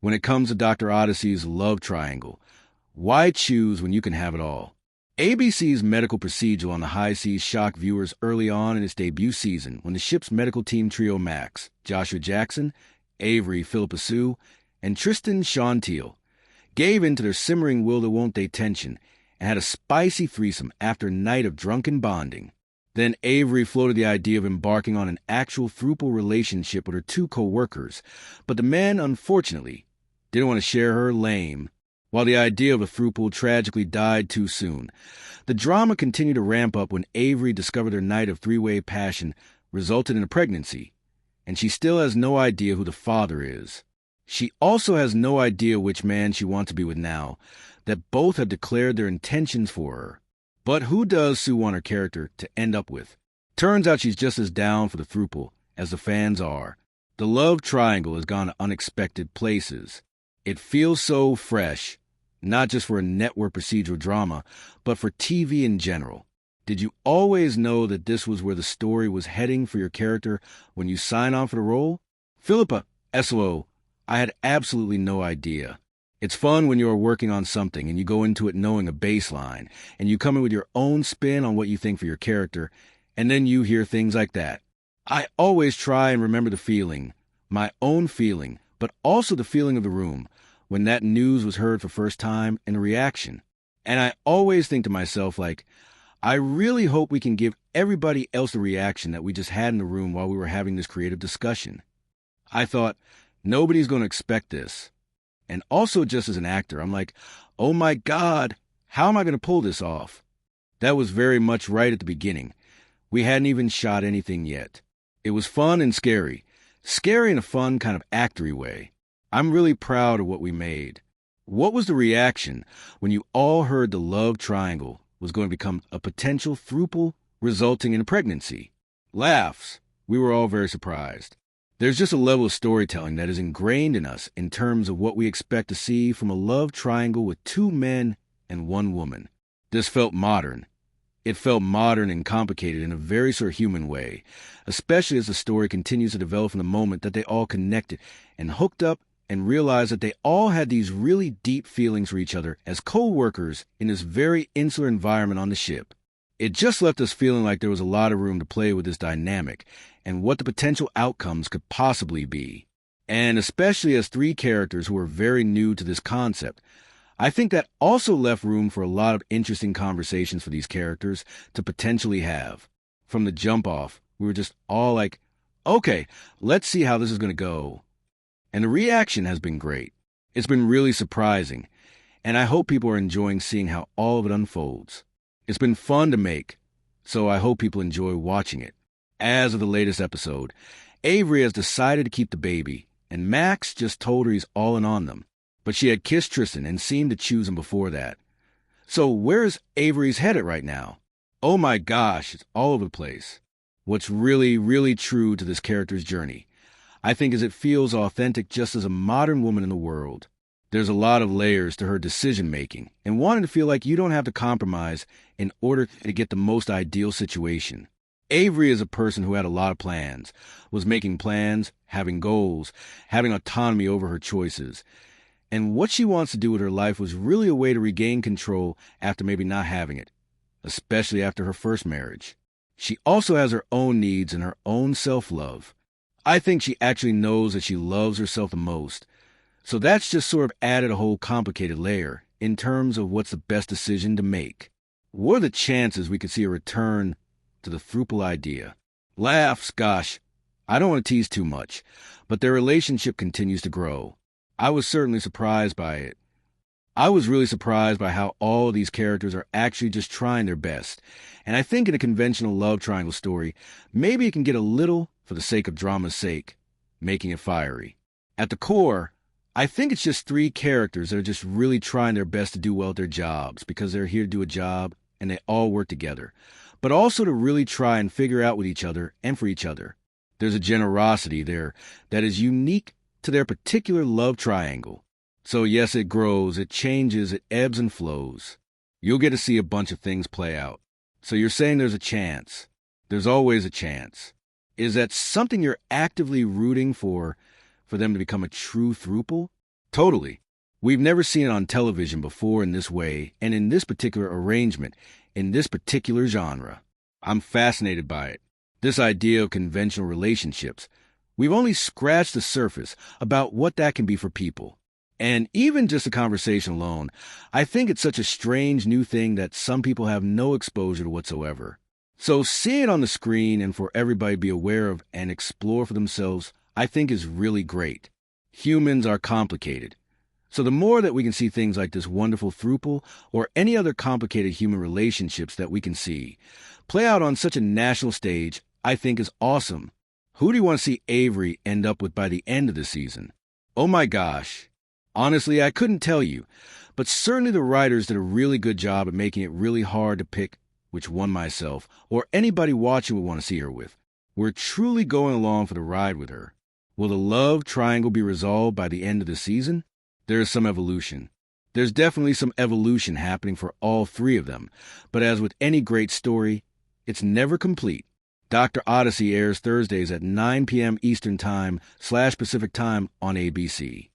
When it comes to Doctor Odyssey's love triangle, why choose when you can have it all? ABC's medical procedural on the high seas shocked viewers early on in its debut season when the ship's medical team trio Max, Joshua Jackson, Avery Phillipa Soo, and Tristan Sean Teal gave in to their simmering will-they-won't-they tension and had a spicy threesome after a night of drunken bonding. Then Avery floated the idea of embarking on an actual throuple relationship with her two co-workers, but the men, unfortunately, didn't want to share her lame. While the idea of a throuple tragically died too soon, the drama continued to ramp up when Avery discovered her night of three-way passion resulted in a pregnancy, and she still has no idea who the father is. She also has no idea which man she wants to be with now, that both have declared their intentions for her. But who does Sue want her character to end up with? Turns out she's just as down for the throuple as the fans are. The love triangle has gone to unexpected places. It feels so fresh, not just for a network procedural drama, but for TV in general. Did you always know that this was where the story was heading for your character when you sign on for the role? Phillipa Soo, I had absolutely no idea. It's fun when you're working on something and you go into it knowing a baseline, and you come in with your own spin on what you think for your character, and then you hear things like that. I always try and remember the feeling, my own feeling, but also the feeling of the room, when that news was heard for first time and the reaction. And I always think to myself, like, I really hope we can give everybody else the reaction that we just had in the room while we were having this creative discussion. I thought, nobody's going to expect this. And also just as an actor, I'm like, oh my God, how am I going to pull this off? That was very much right at the beginning. We hadn't even shot anything yet. It was fun and scary. Scary in a fun kind of actory way. I'm really proud of what we made. What was the reaction when you all heard the love triangle was going to become a potential throuple resulting in a pregnancy? Laughs. We were all very surprised. There's just a level of storytelling that is ingrained in us in terms of what we expect to see from a love triangle with two men and one woman. This felt modern. It felt modern and complicated in a very sort of human way, especially as the story continues to develop from the moment that they all connected and hooked up and realized that they all had these really deep feelings for each other as co-workers in this very insular environment on the ship. It just left us feeling like there was a lot of room to play with this dynamic and what the potential outcomes could possibly be. And especially as three characters who were very new to this concept, I think that also left room for a lot of interesting conversations for these characters to potentially have. From the jump off, we were just all like, okay, let's see how this is going to go. And the reaction has been great. It's been really surprising, and I hope people are enjoying seeing how all of it unfolds. It's been fun to make, so I hope people enjoy watching it. As of the latest episode, Avery has decided to keep the baby, and Max just told her he's all in on them. But she had kissed Tristan and seemed to choose him before that. So where's Avery's headed right now? Oh my gosh, it's all over the place. What's really, really true to this character's journey, I think, is it feels authentic just as a modern woman in the world. There's a lot of layers to her decision-making and wanting to feel like you don't have to compromise in order to get the most ideal situation. Avery is a person who had a lot of plans, was making plans, having goals, having autonomy over her choices. And what she wants to do with her life was really a way to regain control after maybe not having it, especially after her first marriage. She also has her own needs and her own self-love. I think she actually knows that she loves herself the most. So that's just sort of added a whole complicated layer in terms of what's the best decision to make. What are the chances we could see a return to the throuple idea? Laughs, gosh, I don't want to tease too much, but their relationship continues to grow. I was certainly surprised by it. I was really surprised by how all of these characters are actually just trying their best. And I think in a conventional love triangle story, maybe it can get a little for the sake of drama's sake, making it fiery. At the core, I think it's just three characters that are just really trying their best to do well at their jobs because they're here to do a job and they all work together, but also to really try and figure out with each other and for each other. There's a generosity there that is unique to their particular love triangle. So yes, it grows, it changes, it ebbs and flows. You'll get to see a bunch of things play out. So you're saying there's a chance. There's always a chance. Is that something you're actively rooting for them to become a true throuple? Totally. We've never seen it on television before in this way, and in this particular arrangement, in this particular genre. I'm fascinated by it. This idea of conventional relationships. We've only scratched the surface about what that can be for people. And even just a conversation alone, I think it's such a strange new thing that some people have no exposure to whatsoever. So seeing it on the screen and for everybody to be aware of and explore for themselves, I think is really great. Humans are complicated. So the more that we can see things like this wonderful throuple or any other complicated human relationships that we can see play out on such a national stage, I think is awesome. Who do you want to see Avery end up with by the end of the season? Oh my gosh. Honestly, I couldn't tell you, but certainly the writers did a really good job at making it really hard to pick which one myself or anybody watching would want to see her with. We're truly going along for the ride with her. Will the love triangle be resolved by the end of the season? There is some evolution. There's definitely some evolution happening for all three of them, but as with any great story, it's never complete. Doctor Odyssey airs Thursdays at 9 p.m. Eastern Time / Pacific Time on ABC.